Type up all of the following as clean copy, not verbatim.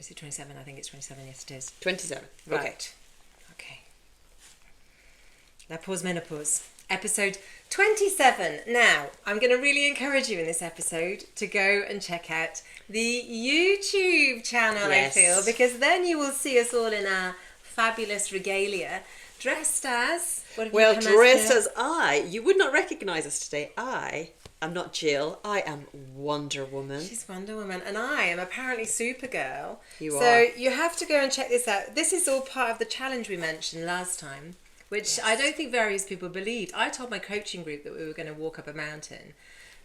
Is it 27? I think it's 27. Yes, it is. 27. Right. Okay. Now pause menopause. Episode 27. Now, I'm going to really encourage you in this episode to go and check out the YouTube channel, Yes. I feel, because then you will see us all in our fabulous regalia, dressed as... What have you come dressed now? as you would not recognise us today. I am not Jill. I am Wonder Woman. She's Wonder Woman, and I am apparently Supergirl. You so are. you have to go and check this out. This is all part of the challenge we mentioned last time, which I don't think various people believed. I told my coaching group that we were going to walk up a mountain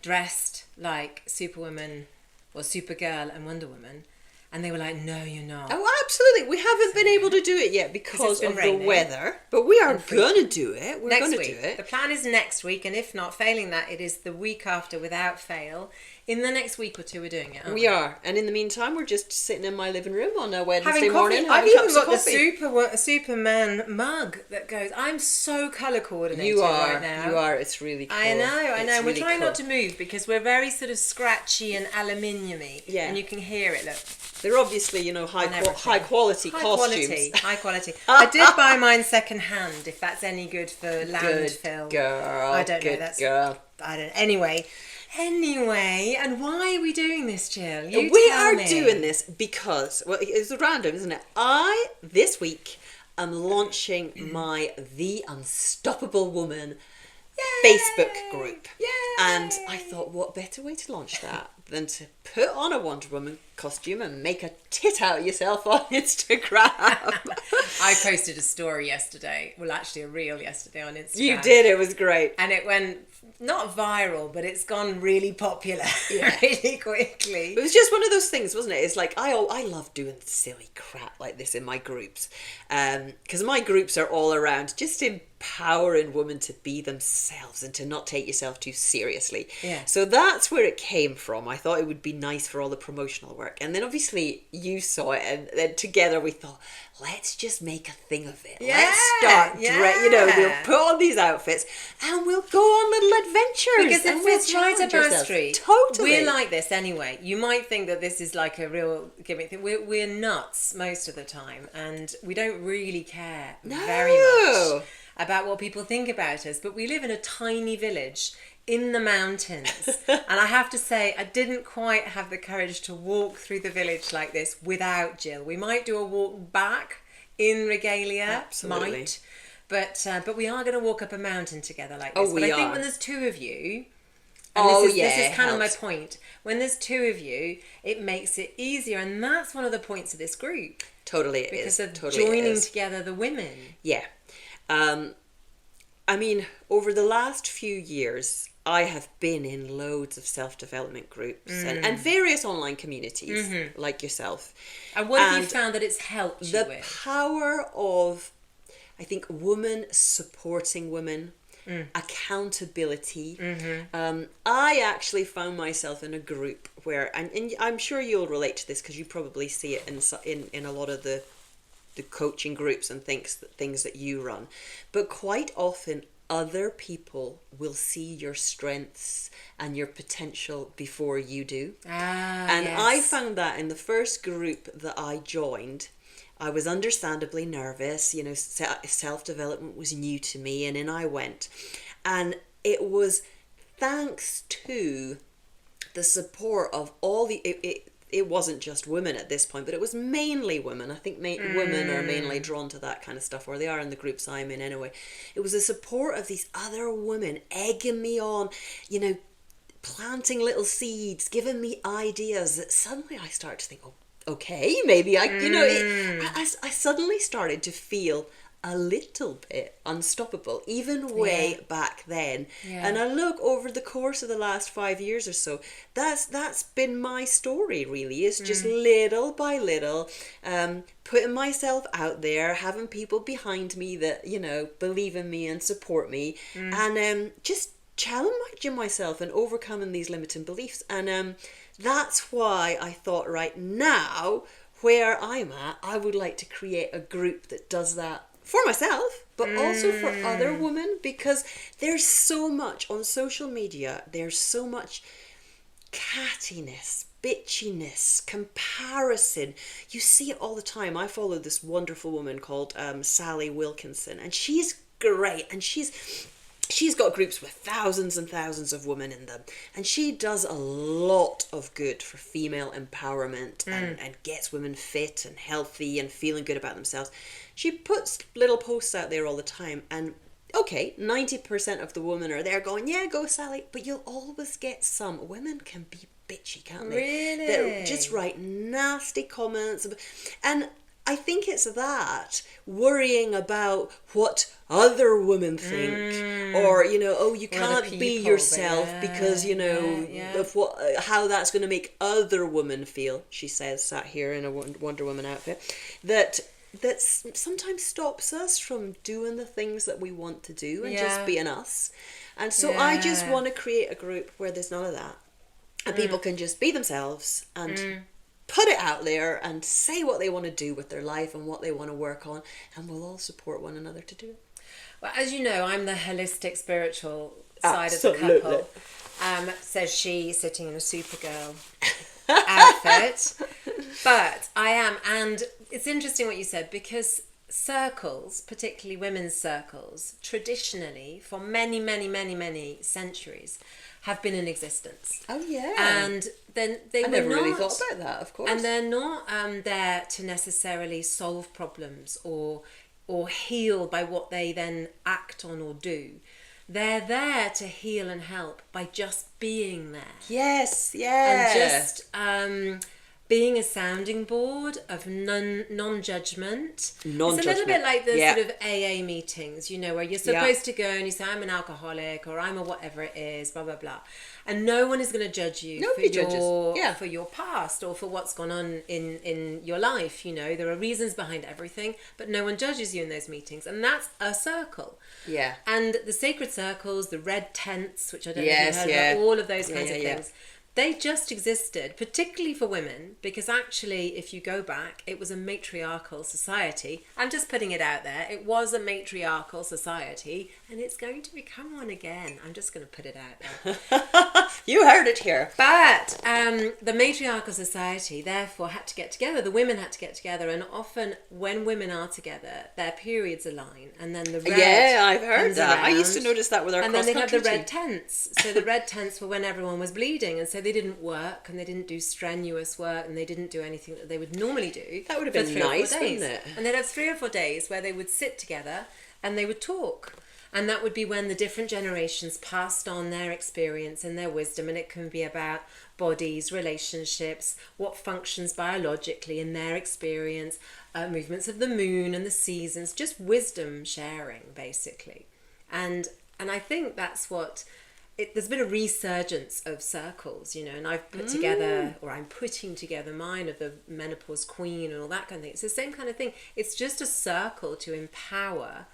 dressed like Superwoman or Supergirl and Wonder Woman, and they were like, "No, you're not." Oh, absolutely. We haven't been able to do it yet because been of raining. the weather, but we are And freezing. going to do it. We're Next going to week. do it. The plan is next week, and if not, failing that, it is the week after without fail. In the next week or two, we're doing it. Aren't We are, and in the meantime, we're just sitting in my living room on a Wednesday having morning. coffee. I've having even cups got of the coffee. Superman mug that goes. I'm so colour coordinated You are, right now. you are. It's really cool. I know. It's We're really trying cool. not to move because we're very sort of scratchy and aluminium-y. Yeah. And you can hear it. Look. They're obviously, high everything. quality High costumes. quality. I did buy mine second hand. If that's any good for landfill. Good girl. I don't know. Good That's girl. I don't. Anyway, and why are we doing this, Jill? You We tell are me. doing this because, well, it's random, isn't it? This week, am launching my The Unstoppable Woman Facebook group. Yay! And I thought, what better way to launch that than to put on a Wonder Woman costume and make a tit out of yourself on Instagram. I posted a story yesterday. Well, actually, a reel yesterday on Instagram. You did, it was great. And it went not viral, but it's gone really popular really quickly. It was just one of those things, wasn't it? It's like, I love doing silly crap like this in my groups. Because my groups are all around just empowering women to be themselves and to not take yourself too seriously. Yeah. So that's where it came from. I thought it would be nice for all the promotional work. And then obviously you saw it, and then together we thought, let's just make a thing of it. Yeah, Let's start, we'll put on these outfits and we'll go on little adventures. Because and it we'll fits right up challenge our ourselves. street. Totally. We're like this anyway. You might think that this is like a real gimmick thing. We're nuts most of the time, and we don't really care very much about what people think about us. But we live in a tiny village in the mountains. And I have to say, I didn't quite have the courage to walk through the village like this without Jill. We might do a walk back in regalia. Absolutely. Might. But we are going to walk up a mountain together like this. Oh, but we I think are. when there's two of you, Oh, this yeah, is kind of my helps. point. When there's two of you, it makes it easier, and that's one of the points of this group. Totally it Because is. of Totally it joining is. together the women. Yeah. I mean, over the last few years, I have been in loads of self-development groups and various online communities like yourself. And what have you found that it's helped you The with? power of, I think, women supporting women, accountability. I actually found myself in a group where, and I'm sure you'll relate to this because you probably see it in a lot of the coaching groups and things that you run, but quite often other people will see your strengths and your potential before you do. And I found that in the first group that I joined, I was understandably nervous. Self-development was new to me, and in I went. And it was thanks to the support of all the... It wasn't just women at this point, but it was mainly women. I think women are mainly drawn to that kind of stuff, or they are in the groups I'm in anyway. It was the support of these other women egging me on, planting little seeds, giving me ideas that suddenly I started to think, oh, okay, maybe I suddenly started to feel a little bit unstoppable, even way back then. And I look over the course of the last 5 years or so, that's been my story really. It's just little by little, putting myself out there, having people behind me that, believe in me and support me, and just challenging myself and overcoming these limiting beliefs. And that's why I thought, right now, where I'm at, I would like to create a group that does that for myself, but also for other women, because there's so much on social media, there's so much cattiness, bitchiness, comparison. You see it all the time. I follow this wonderful woman called Sally Wilkinson, and she's great, and she's got groups with thousands and thousands of women in them, and she does a lot of good for female empowerment and gets women fit and healthy and feeling good about themselves. She puts little posts out there all the time, and okay, 90% of the women are there going, yeah, go Sally, but you'll always get some. Women can be bitchy, can't they? Really? That just write nasty comments. And I think it's that, worrying about what other women think, or, you know, oh, you can't be yourself because, you know, of how that's going to make other women feel, she says, sat here in a Wonder Woman outfit, that sometimes stops us from doing the things that we want to do and just being us. And so I just want to create a group where there's none of that. And people can just be themselves and put it out there and say what they want to do with their life and what they want to work on. And we'll all support one another to do it. Well, as you know, I'm the holistic spiritual side of the couple. Says she, sitting in a Supergirl outfit. But I am, and it's interesting what you said, because circles, particularly women's circles, traditionally, for many, many, many, many centuries, have been in existence. Oh, yeah. And then I never really thought about that, of course. And they're not there to necessarily solve problems or heal by what they then act on or do. They're there to heal and help by just being there. Yes, yeah. And just being a sounding board of non-judgment. It's a little bit like the sort of AA meetings, you know, where you're supposed to go and you say, I'm an alcoholic, or I'm a whatever it is, blah, blah, blah. And no one is going to judge you for your past or for what's gone on in your life. You know, there are reasons behind everything, but no one judges you in those meetings. And that's a circle. Yeah. And the sacred circles, the red tents, which I don't know if you've heard about, all of those kinds of things. They just existed, particularly for women, because actually, if you go back, it was a matriarchal society. I'm just putting it out there. It was a matriarchal society, and it's going to become one again. I'm just going to put it out there. You heard it here. But the matriarchal society, therefore, had to get together. The women had to get together, and often when women are together, their periods align, and then the red I've heard that. I used to notice that with our cross-country team. And then they had the red tents. So the red tents were when everyone was bleeding, and so they didn't work, and they didn't do strenuous work, and they didn't do anything that they would normally do. That would have been nice, wouldn't it? And they'd have 3 or 4 days where they would sit together and they would talk. And that would be when the different generations passed on their experience and their wisdom, and it can be about bodies, relationships, what functions biologically in their experience, movements of the moon and the seasons, just wisdom sharing, basically. And I think that's what... there's been a resurgence of circles, you know, and I've put together, or I'm putting together mine, of the Menopause Queen and all that kind of thing. It's the same kind of thing. It's just a circle to empower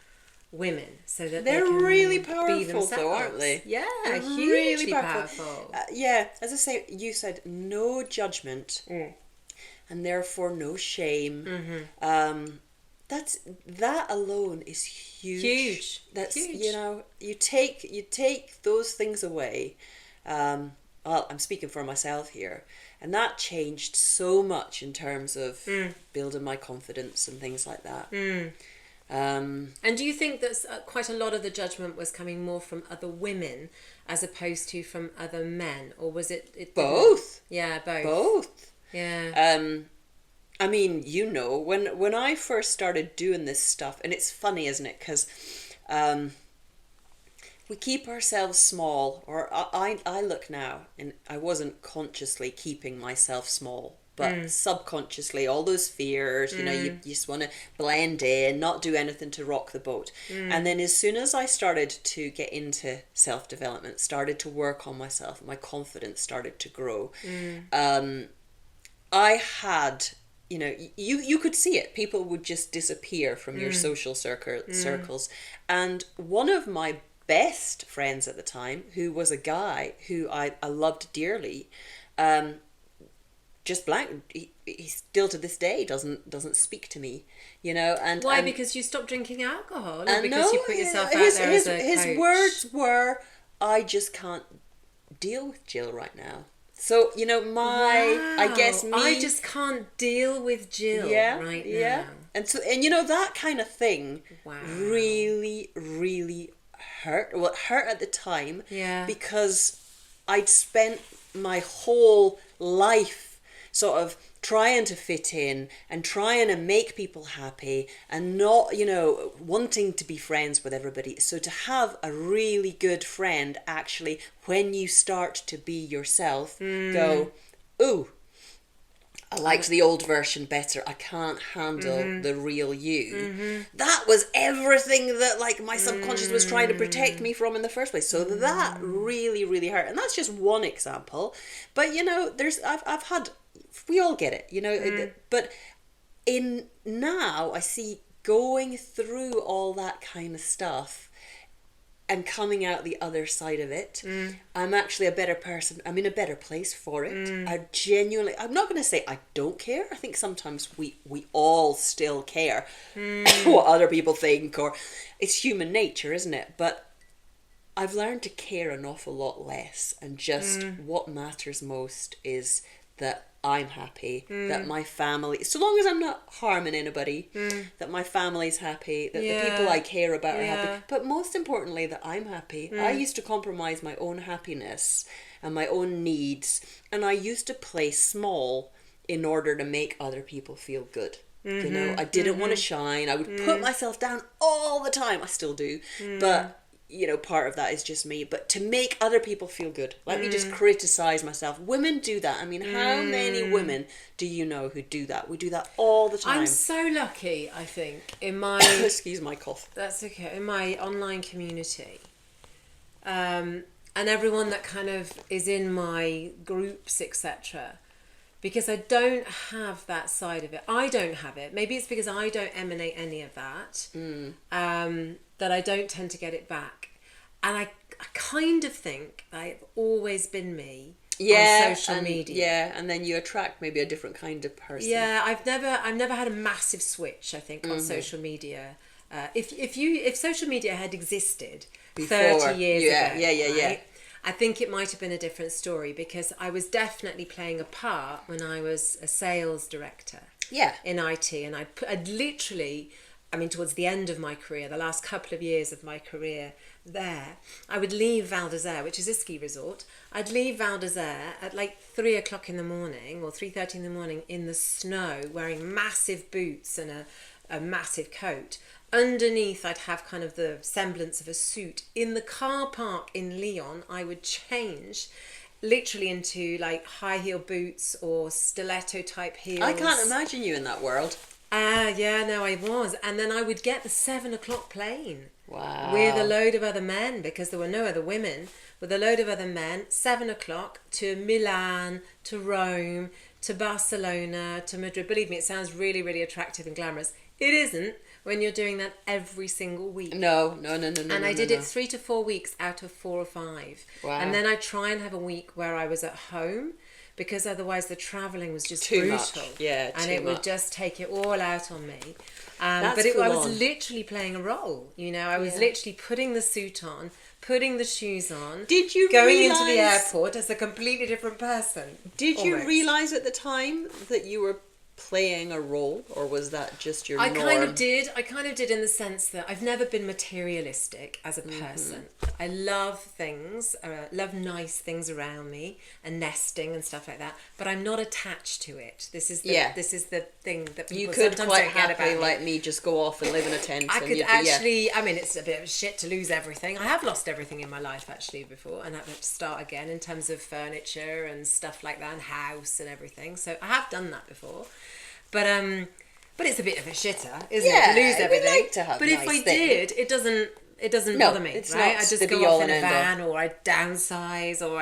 women so that they're they can really be powerful, themselves. though, aren't they? Yeah, they're hugely really powerful. As I say, you said no judgment, and therefore no shame. That alone is huge. That's huge. You know, you take those things away. Well, I'm speaking for myself here, and that changed so much in terms of building my confidence and things like that. And do you think that quite a lot of the judgment was coming more from other women as opposed to from other men, or was it both? Yeah, both. Both. Yeah. I mean, you know, when I first started doing this stuff, and it's funny, isn't it? Because we keep ourselves small, or I look now, and I wasn't consciously keeping myself small, but subconsciously, all those fears, you know, you just want to blend in, not do anything to rock the boat. And then as soon as I started to get into self-development, started to work on myself, my confidence started to grow, I had... You know, you could see it. People would just disappear from your social circles. And one of my best friends at the time, who was a guy who I loved dearly, just blank. He still to this day doesn't speak to me. You know, and why? And, because you stopped drinking alcohol, or and because you put yourself out there as a coach? His words were, "I just can't deal with Jill right now." So, you know, I guess I just can't deal with Jill right now. And so, and you know, that kind of thing really, really hurt. Well, it hurt at the time because I'd spent my whole life sort of trying to fit in and trying to make people happy and not, you know, wanting to be friends with everybody. So to have a really good friend actually, when you start to be yourself, go, ooh, I liked the old version better. I can't handle the real you. That was everything that like my subconscious was trying to protect me from in the first place. So that really, really hurt. And that's just one example. But you know, I've had, we all get it, you know, but in now I see going through all that kind of stuff and coming out the other side of it, I'm actually a better person. I'm in a better place for it. I genuinely, I'm not going to say I don't care. I think sometimes we all still care what other people think, or it's human nature, isn't it? But I've learned to care an awful lot less, and just what matters most is that I'm happy, that my family, so long as I'm not harming anybody, that my family's happy, that the people I care about are happy, but most importantly that I'm happy. I used to compromise my own happiness and my own needs, and I used to play small in order to make other people feel good. You know, I didn't want to shine. I would put myself down all the time. I still do, but you know, part of that is just me, but to make other people feel good. Let me just criticize myself. Women do that. I mean, how many women do you know who do that? We do that all the time. I'm so lucky, I think, in my... Excuse my cough. That's okay. In my online community. And everyone that kind of is in my groups, etc. Because I don't have that side of it. I don't have it. Maybe it's because I don't emanate any of that. That I don't tend to get it back. And I kind of think I've always been me on social media. Yeah, and then you attract maybe a different kind of person. Yeah, I've never had a massive switch, I think, on social media. If social media had existed before, 30 years ago, I think it might have been a different story, because I was definitely playing a part when I was a sales director in IT, and I'd literally... I mean, towards the end of my career, the last couple of years of my career there, I would leave Val d'Isère, which is a ski resort. I'd leave Val d'Isère at like 3 o'clock in the morning or 3:30 in the morning in the snow, wearing massive boots and a massive coat. Underneath, I'd have kind of the semblance of a suit. In the car park in Lyon, I would change literally into like high heel boots or stiletto type heels. I can't imagine you in that world. I was. And then I would get the 7 o'clock plane. Wow. With a load of other men, because there were no other women. With a load of other men, 7 o'clock to Milan, to Rome, to Barcelona, to Madrid. Believe me, it sounds really, really attractive and glamorous. It isn't when you're doing that every single week. No. And I did it 3 to 4 weeks out of 4 or 5. Wow. And then I'd try and have a week where I was at home, because otherwise the travelling was just too brutal. Much. Yeah, and it would just take it all out on me. I was literally playing a role. You know, I was literally putting the suit on, putting the shoes on. Did you going into the airport as a completely different person? Did you realise at the time that you were playing a role, or was that just your norm? I kind of did in the sense that I've never been materialistic as a person. I love things, love nice things around me and nesting and stuff like that, but I'm not attached to it. This is the thing that people you could sometimes quite don't get happily about like me just go off and live in a tent. I could actually, I mean, it's a bit of shit to lose everything. I have lost everything in my life actually before, and I've had to start again in terms of furniture and stuff like that, and house and everything. So I have done that before. But it's a bit of a shitter, isn't it? To lose everything. Like to have but nice if I things. did, it doesn't bother me, right? I just go off in a van, or I downsize, or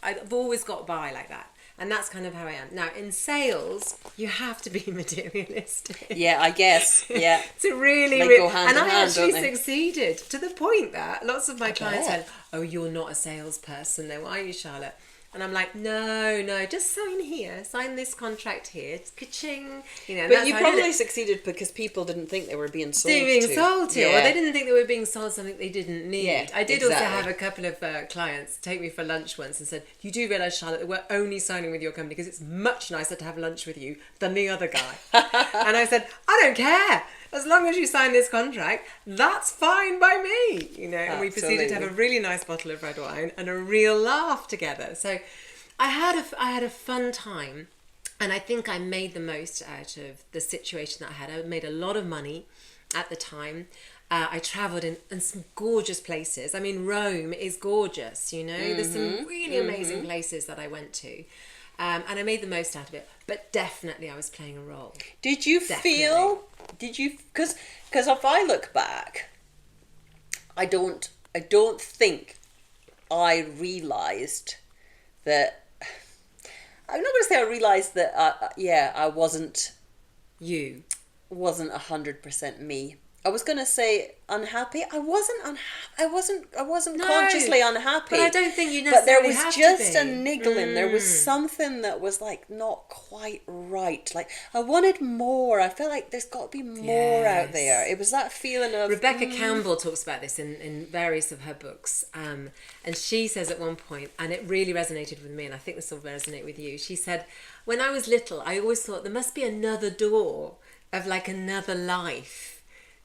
I've always got by like that. And that's kind of how I am. Now, in sales, you have to be materialistic. Yeah, I guess. Yeah. to really, go hand and in I hand, actually don't they? succeeded to the point that lots of my clients said, "Oh, you're not a salesperson, though, are you, Charlotte?" And I'm like, no, just sign here. Sign this contract here. It's ka-ching. You know, but you probably succeeded because people didn't think they were being sold to. Or they didn't think they were being sold something they didn't need. Yeah, I did also have a couple of clients take me for lunch once and said, you do realise, Charlotte, that we're only signing with your company because it's much nicer to have lunch with you than the other guy. And I said, I don't care. As long as you sign this contract, that's fine by me, you know. And we proceeded to have a really nice bottle of red wine and a real laugh together. So I had a fun time, and I think I made the most out of the situation that I had. I made a lot of money at the time. I travelled in some gorgeous places. I mean, Rome is gorgeous, you know. There's some really amazing places that I went to. And I made the most out of it, but definitely I was playing a role. Did you feel? Because if I look back, I don't think I realised that. I'm not going to say I realised that. I wasn't 100% me. I was going to say unhappy. I wasn't consciously unhappy. But I don't think you necessarily But there was have just to a be. niggling. There was something that was like not quite right. Like I wanted more. I felt like there's got to be more out there. It was that feeling of... Rebecca Campbell talks about this in various of her books. And she says at one point, and it really resonated with me, and I think this will resonate with you. She said, when I was little, I always thought there must be another door of like another life.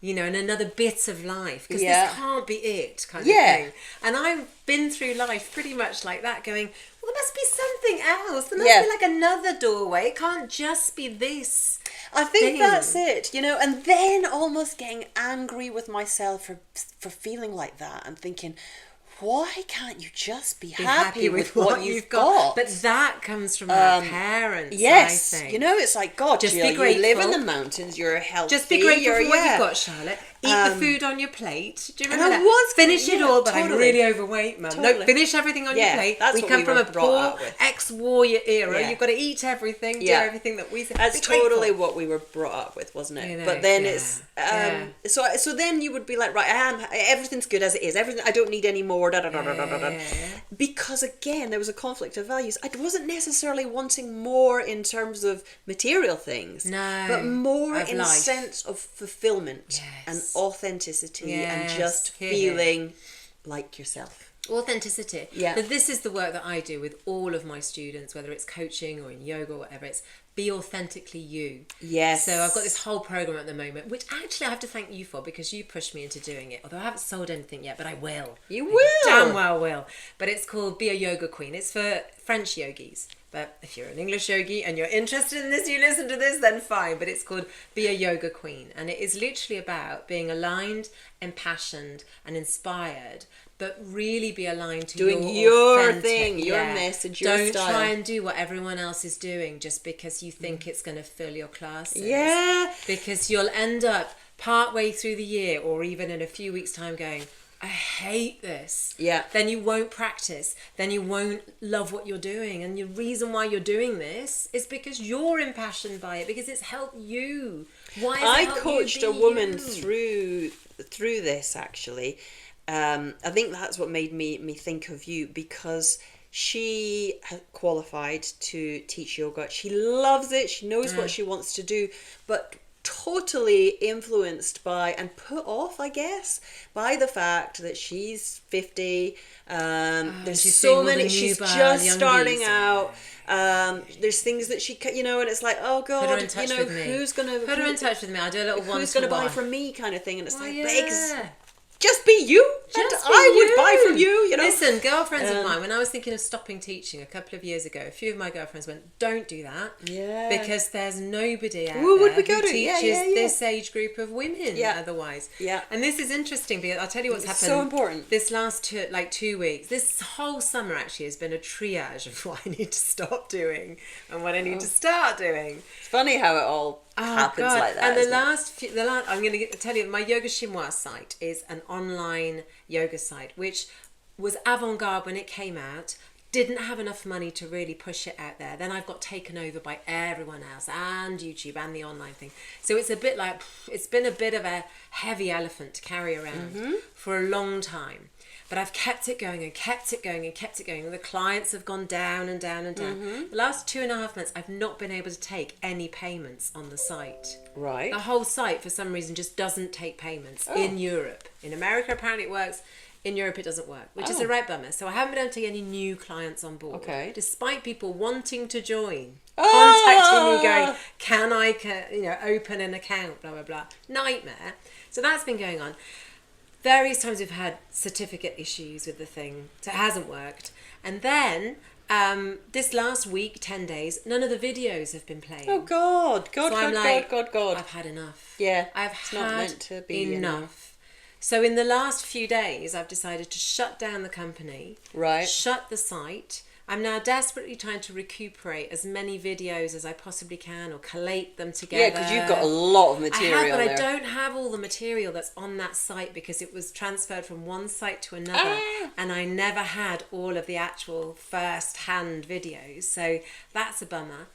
You know, and another bit of life, because this can't be it, kind of thing. And I've been through life pretty much like that, going, well, there must be something else. There must be like another doorway. It can't just be this. I think that's it, you know, and then almost getting angry with myself for feeling like that and thinking, why can't you just be happy with what you've got? But that comes from our parents, yes, I think. You know, it's like, God, just Jill, be grateful. You live in the mountains, you're healthy. Just be grateful for what you've got, Charlotte. Eat the food on your plate. Do you remember that? Finish it all, but I'm really overweight, Mum. No, finish everything on your plate. That's we what come we from were a brought poor up with. ex-war era. You've got to eat everything, do everything that we say. That's totally what we were brought up with, wasn't it? You know, but then it's... So then you would be like, right, everything's good as it is. Everything, I don't need any more. Because again, there was a conflict of values. I wasn't necessarily wanting more in terms of material things, but more in a sense of fulfillment and authenticity and just feeling like yourself. Authenticity. Yeah. Now, this is the work that I do with all of my students, whether it's coaching or in yoga or whatever. It's be authentically you. Yes. So I've got this whole program at the moment, which actually I have to thank you for, because you pushed me into doing it. Although I haven't sold anything yet, but I will. You will. Damn well will. But it's called Be a Yoga Queen. It's for French yogis. But if you're an English yogi and you're interested in this, you listen to this, then fine. But it's called Be a Yoga Queen. And it is literally about being aligned, impassioned and inspired, but really be aligned to doing your authentic, thing, your message, your Don't style. Don't try and do what everyone else is doing just because you think it's going to fill your classes. Yeah. Because you'll end up partway through the year or even in a few weeks' time going, I hate this. Yeah. Then you won't practice. Then you won't love what you're doing. And the reason why you're doing this is because you're impassioned by it, because it's helped you. Why has it helped you coached be a woman you? through this, actually. I think that's what made me think of you, because she qualified to teach yoga. She loves it. She knows what she wants to do, but totally influenced by and put off, I guess, by the fact that she's 50. There's so many. She's just starting out. There's things that she, you know, and it's like, oh God, put her in touch you know, with me. who's gonna put her in touch with me? I'll do a little one-to-one. Who's gonna buy from me, kind of thing, and it's well, like, just be you. Just and I would buy from you, know. Listen, girlfriends of mine, when I was thinking of stopping teaching a couple of years ago, a few of my girlfriends went, don't do that. Yeah. Because there's nobody out Who would there we go who to? teaches Yeah. this age group of women otherwise. Yeah. And this is interesting, because I'll tell you what's happened. So important. This last 2 weeks, this whole summer actually has been a triage of what I need to stop doing and what I need to start doing. It's funny how it all happens like that. And the last, I'm going to tell you, my Yoga Chinois site is an online yoga site, which was avant-garde when it came out, didn't have enough money to really push it out there. Then I've got taken over by everyone else and YouTube and the online thing. So it's a bit like, it's been a bit of a heavy elephant to carry around for a long time. But I've kept it going and kept it going and kept it going. And the clients have gone down and down and down. The last 2.5 months, I've not been able to take any payments on the site. Right. The whole site, for some reason, just doesn't take payments in Europe. In America, apparently it works. In Europe, it doesn't work, which is a right bummer. So I haven't been able to take any new clients on board. Okay. Despite people wanting to join, contacting me going, can I, open an account, blah, blah, blah. Nightmare. So that's been going on. Various times we've had certificate issues with the thing, so it hasn't worked. And then this last week, 10 days, none of the videos have been playing. Oh God. God. I've had enough. Yeah, I've it's had not meant to be enough. So in the last few days, I've decided to shut down the company, shut the site. I'm now desperately trying to recuperate as many videos as I possibly can, or collate them together. Yeah, because you've got a lot of material I have, but there. I don't have all the material that's on that site because it was transferred from one site to another, and I never had all of the actual first-hand videos. So that's a bummer.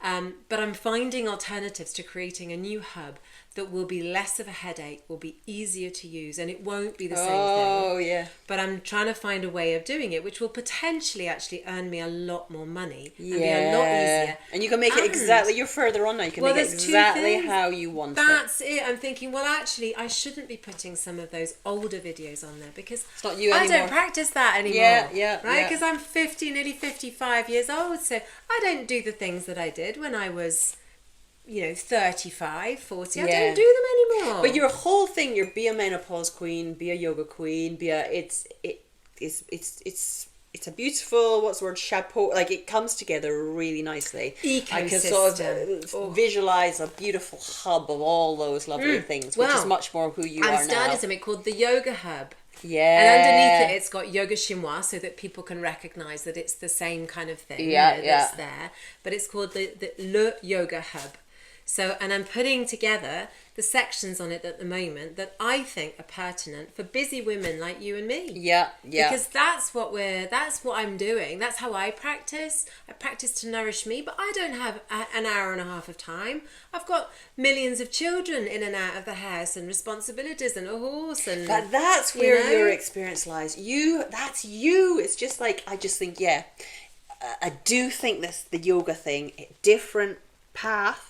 But I'm finding alternatives to creating a new hub that will be less of a headache, will be easier to use, and it won't be the same thing. Oh, yeah. But I'm trying to find a way of doing it, which will potentially actually earn me a lot more money and be a lot easier. And you can make it exactly, you're further on now, you can make it exactly how you want it. That's it. I'm thinking, well, actually, I shouldn't be putting some of those older videos on there because it's not you anymore. I don't practice that anymore. Right? Because I'm 50, nearly 55 years old, so I don't do the things that I did when I was 35, 40. I don't do them anymore. But your whole thing, you're be a menopause queen, be a yoga queen, it's a beautiful, what's the word, chapeau, like it comes together really nicely. Ecosystem. I can sort of visualise a beautiful hub of all those lovely things, which is much more who you are now. I'm starting something called the Yoga Hub. Yeah. And underneath it, it's got Yoga Chinois so that people can recognise that it's the same kind of thing that's there. But it's called the Le Yoga Hub. So, and I'm putting together the sections on it at the moment that I think are pertinent for busy women like you and me. Yeah. Because that's what I'm doing. That's how I practice. I practice to nourish me, but I don't have an hour and a half of time. I've got millions of children in and out of the house and responsibilities and a horse and... But that's where your experience lies. That's you. It's just like, I just think, I do think the yoga thing, different path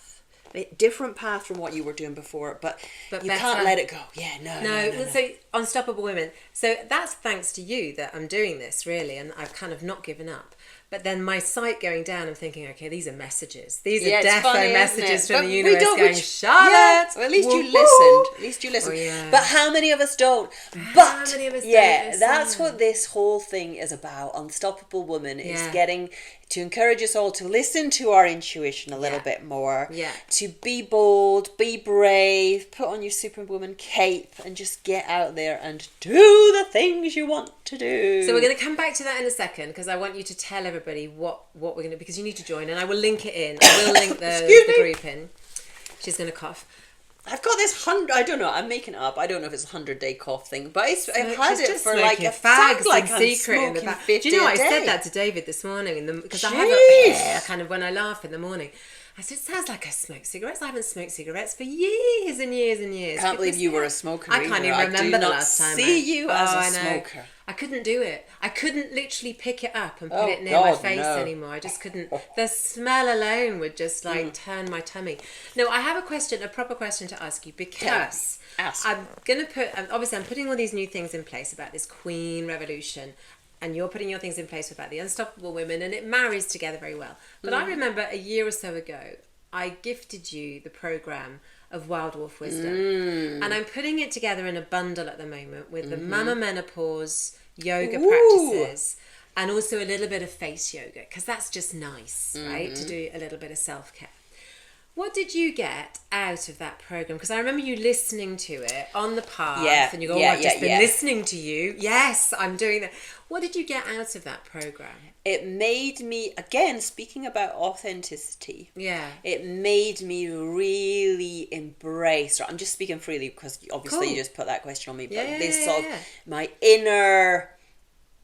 from what you were doing before, but you better. Can't let it go. No. So Unstoppable Women. So that's thanks to you that I'm doing this, really, and I've kind of not given up. But then my site going down, I'm thinking, okay, these are messages. These are defo messages from the universe going, Charlotte! Well, at least you listened. At least you listened. Oh, yeah. But how many of us don't? How many of us don't? That's what this whole thing is about. Unstoppable Woman is getting to encourage us all to listen to our intuition a little bit more. Yeah. To be bold, be brave, put on your Superwoman cape and just get out there and do the things you want to do. So we're going to come back to that in a second because I want you to tell everybody what we're going to, because you need to join, and I will link it in. I will link the group in. She's going to cough. I've got this 100. I don't know. I'm making it up. I don't know if it's a 100-day cough thing, but I've had it for like a fags like in secret in the back. Do you know? I said that to David this morning because I have kind of when I laugh in the morning. I said, it sounds like I smoke cigarettes. I haven't smoked cigarettes for years and years and years. I can't believe you were a smoker. I can't even remember the last time. See you as a smoker. I couldn't do it. I couldn't literally pick it up and put it near my face anymore. I just couldn't. The smell alone would just turn my tummy. No, I have a proper question to ask you because I'm going to obviously I'm putting all these new things in place about this Queen Revolution. And you're putting your things in place about the Unstoppable Women, and it marries together very well. But I remember a year or so ago, I gifted you the program of Wild Wolf Wisdom. And I'm putting it together in a bundle at the moment with the Mama Menopause yoga practices and also a little bit of face yoga, because that's just nice, right? To do a little bit of self-care. What did you get out of that program? Because I remember you listening to it on the path, and you go, I've just been listening to you. Yes, I'm doing that. What did you get out of that program? It made me, again, speaking about authenticity. Yeah. It made me really embrace, I'm just speaking freely because obviously you just put that question on me, but sort of my inner,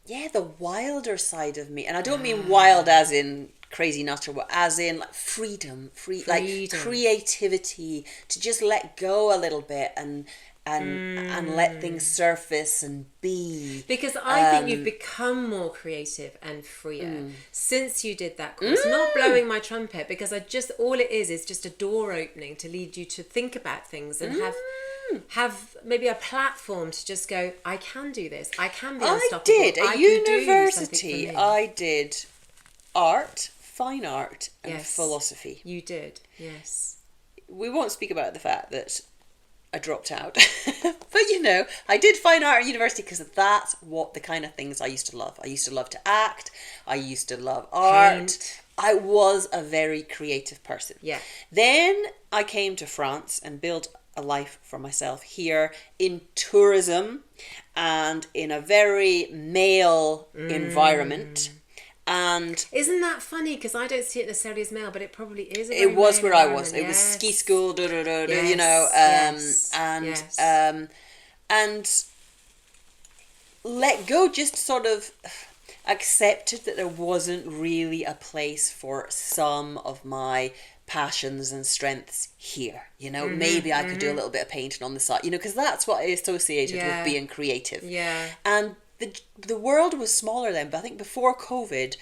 the wilder side of me. And I don't mean wild as in crazy nutter, but as in like freedom, like creativity, to just let go a little bit and and let things surface and be. Because I think you've become more creative and freer since you did that course. Not blowing my trumpet, because all it is just a door opening to lead you to think about things and have maybe a platform to just go, I can do this. I can be unstoppable. I did at university. I did art, fine art, and philosophy. You did, yes. We won't speak about the fact that I dropped out. But I did fine art at university because that's what the kind of things I used to love. I used to love to act. I used to love art. Paint. I was a very creative person. Yeah. Then I came to France and built a life for myself here in tourism and in a very male environment. And isn't that funny? Because I don't see it necessarily as male, but it probably is. It was where I was. It was ski school, and let go. Just sort of accepted that there wasn't really a place for some of my passions and strengths here. Maybe I could do a little bit of painting on the side. Because that's what I associated with being creative. Yeah, and. The world was smaller then, but I think before COVID,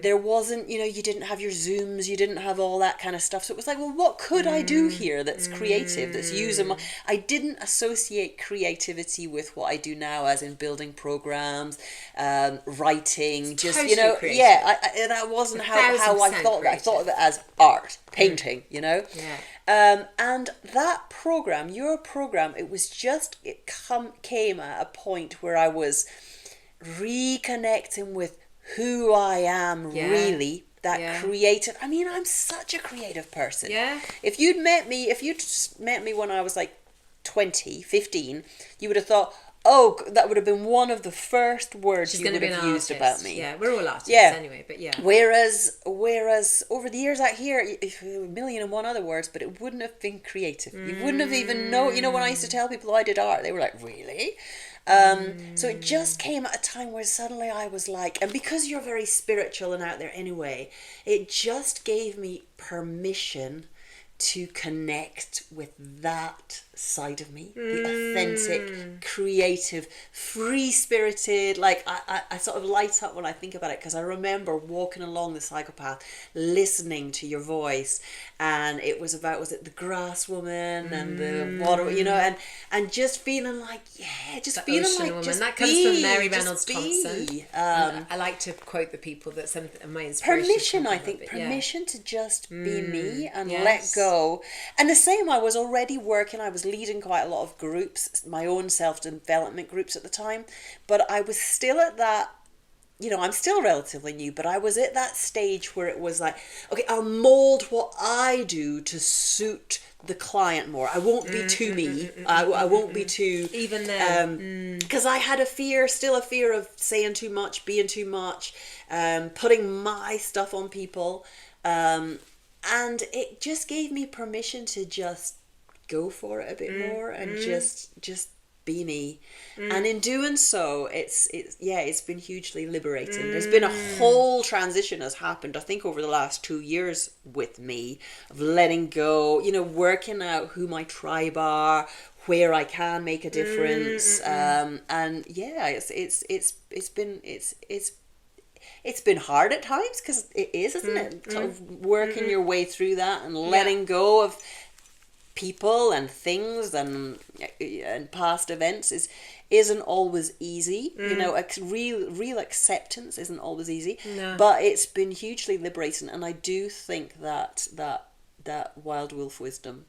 there wasn't, you didn't have your Zooms, you didn't have all that kind of stuff. So it was like, well, what could I do here that's creative, that's using I didn't associate creativity with what I do now, as in building programs, writing, it's just, totally creative. that wasn't how I thought of it. I thought of it as art, painting, Yeah. And that program, your program, it came at a point where I was reconnecting with who I am really, that creative. I mean, I'm such a creative person. Yeah. If you'd met me when I was like 20, 15, you would have thought, oh, that would have been one of the first words you would have used about me. Yeah, we're all artists anyway, but yeah. Whereas over the years out here, a million and one other words, but it wouldn't have been creative. You wouldn't have even known. When I used to tell people I did art, they were like, really? So it just came at a time where suddenly I was like, and because you're very spiritual and out there anyway, it just gave me permission to connect with that side of me, the authentic, creative, free-spirited. Like I sort of light up when I think about it, because I remember walking along the psychopath, listening to your voice, and it was about, was it the grass woman and the water, and just feeling like, just the feeling like woman. Just that comes from Mary Reynolds Thompson. I like to quote the people that some of my inspiration. Permission, I think, permission to just be me and let go. And the same, I was already working, I was leading quite a lot of groups, my own self-development groups at the time, but I was still at that, I'm still relatively new, but I was at that stage where it was like, okay, I'll mold what I do to suit the client more. I won't be too me. I won't be too... Even then. Because I had still a fear of saying too much, being too much, putting my stuff on people. And it just gave me permission to just go for it a bit more and just be me. And in doing so, it's been hugely liberating. There's been a whole transition has happened, I think, over the last 2 years with me, of letting go, working out who my tribe are, where I can make a difference. It's been hard at times, because it is, isn't it? Sort of working your way through that and letting go of people and things and past events isn't always easy. Real acceptance isn't always easy. No. But it's been hugely liberating, and I do think that Wild Wolf wisdom,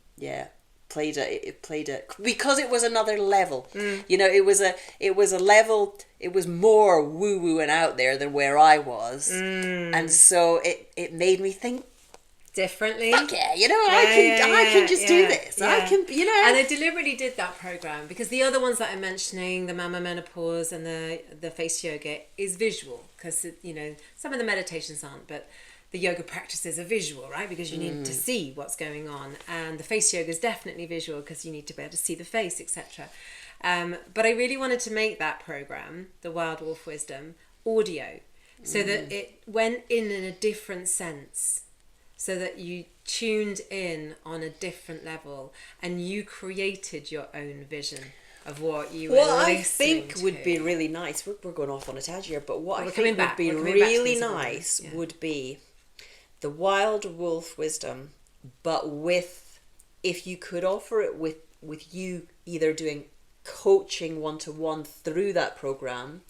played a because it was another level. It was a level. It was more woo woo and out there than where I was, and so it made me think differently. Fuck yeah, I can just do this. I can, And I deliberately did that program because the other ones that I'm mentioning, the Mama Menopause and the face yoga, is visual, because some of the meditations aren't, but the yoga practices are visual, right? Because you need to see what's going on, and the face yoga is definitely visual because you need to be able to see the face, etc. But I really wanted to make that program, the Wild Wolf Wisdom, audio, so that it went in a different sense. so that you tuned in on a different level and you created your own vision of what you were listening I think to. would be really nice, we're going off on a tangent here, but what I We're think coming back. would be We're coming back to really this again. nice Yeah. would be the wild wolf wisdom, but with, if you could offer it with you either doing coaching one-to-one through that program,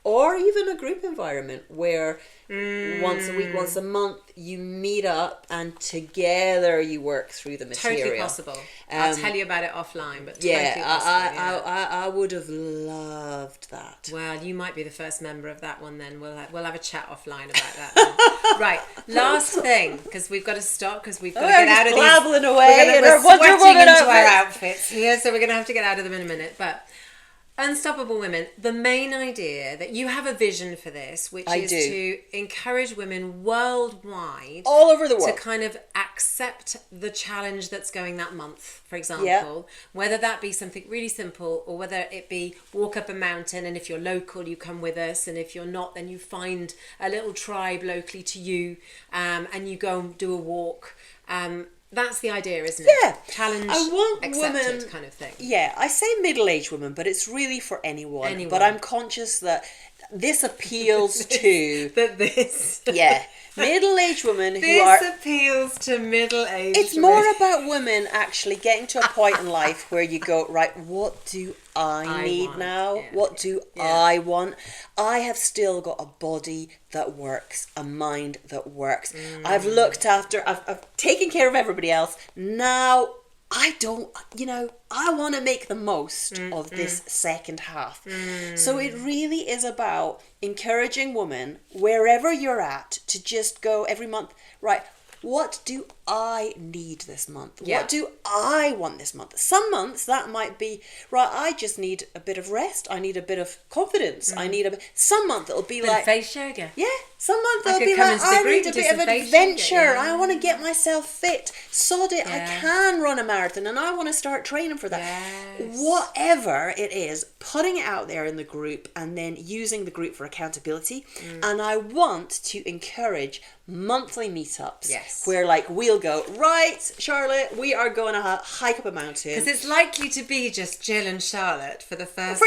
or even a group environment where once a week, once a month, you meet up and together you work through the material. Totally possible. I'll tell you about it offline, but totally Yeah, possible. I would have loved that. Well, you might be the first member of that one then. We'll have a chat offline about that then. Right, last thing, because we've got to stop, because we've got to get out of these. Blabbling away in We're our Wonder sweating Woman into our outfits. outfits here, so we're going to have to get out of them in a minute. But Unstoppable Women, the main idea that you have a vision for this, which is to encourage women worldwide, all over the world, to kind of accept the challenge that's going that month, for example, whether that be something really simple or whether it be walk up a mountain, and if you're local you come with us, and if you're not then you find a little tribe locally to you, and you go and do a walk. That's the idea, isn't it? Yeah. Challenge, I want accepted women, kind of thing. Yeah, I say middle-aged women, but it's really for anyone. But I'm conscious that this appeals to... middle-aged women who are... This appeals to middle-aged It's women. more about women actually getting to a point in life where you go, right, what do I need want. now? Yeah. What do I want? I have still got a body that works, a mind that works. I've looked after, I've taken care of everybody else. Now I don't, I want to make the most of this second half. So it really is about encouraging women, wherever you're at, to just go every month, right, what do I need this month? Yeah. What do I want this month? Some months that might be, right, I just need a bit of rest. I need a bit of confidence. I need some month it'll be like face yoga. Yeah, some month I it'll could be come like, into the I group need a and do bit of some face adventure. yoga, yeah. I want to get myself fit. Sod it, I Yeah. can run a marathon and I want to start training for that. Yes. Whatever it is, putting it out there in the group and then using the group for accountability. And I want to encourage monthly meetups. Yes. Where like we'll go, right, Charlotte, we are going to hike up a mountain. Because it's likely to be just Jill and Charlotte for the first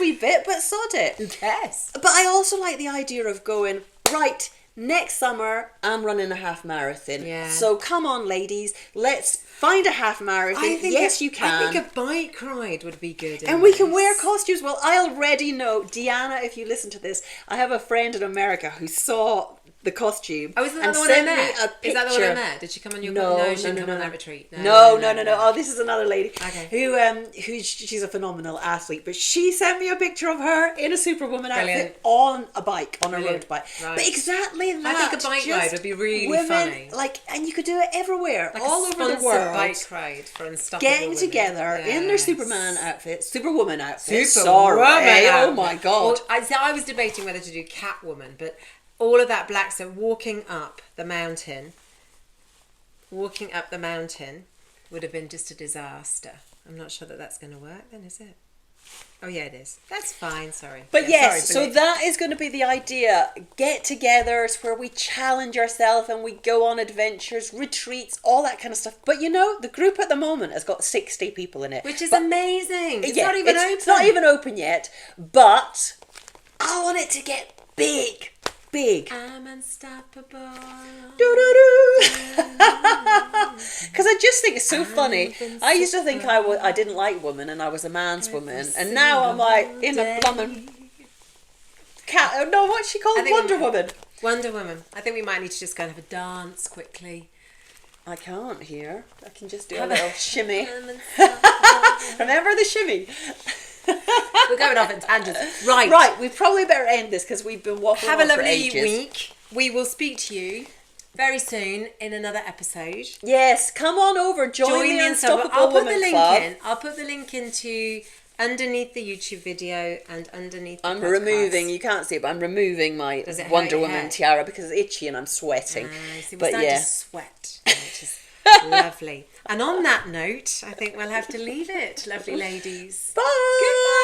wee bit, but sod it. Yes. But I also like the idea of going, right, next summer I'm running a half marathon. Yeah. So come on, ladies, let's find a half marathon. Yes, you can. I think a bike ride would be good. And we can wear costumes. Well, I already know, Deanna, if you listen to this, I have a friend in America who saw the costume. Oh, isn't that and the one I sent me met? a picture. Is that the one I met? Did she come on your No, she didn't no, come no, on no. that retreat. No. Oh, this is another lady. Okay. Who she's a phenomenal athlete, but she sent me a picture of her in a Superwoman Brilliant. outfit on a bike, on a Brilliant. road bike. Right. But exactly that. I think a bike ride would be really women, funny. and you could do it everywhere, Like all a over the sponsored world. bike ride for Unstoppable Getting Women. together in their Yes. Superman outfits, Superwoman outfits. Superwoman Sorry, oh outfit. my god. Well, I was debating whether to do Catwoman, but all of that black stuff, walking up the mountain would have been just a disaster. I'm not sure that that's going to work then, is it? Oh yeah, it is. That's fine, sorry. But yes, sorry, so that is going to be the idea. Get-togethers where we challenge ourselves and we go on adventures, retreats, all that kind of stuff. But the group at the moment has got 60 people in it. which is amazing. It's not even open. It's not even open yet, but I want it to get big. I'm unstoppable. Because I just think it's so funny. I used to think I didn't like women and I was a man's woman, and now I'm like in a plumbing cat. No, what's she called? Wonder Woman. Wonder Woman. I think we might need to just kind of have a dance quickly. I can't here. I can just do a little shimmy. I'm unstoppable. Remember the shimmy? We're going off in tangents. Right. Right, we probably better end this because we've been waffling Have a on for lovely ages. week. We will speak to you very soon in another episode. Yes, come on over. Join the Unstoppable I'll put Woman the link Club. in. I'll put the link into underneath the YouTube video and underneath the I'm podcast. removing, you can't see it, but I'm removing my Does it hurt Wonder your Woman head? tiara because it's itchy and I'm sweating. See, But starting yeah. to sweat, which is lovely. And on that note, I think we'll have to leave it, lovely ladies. Bye! Goodbye!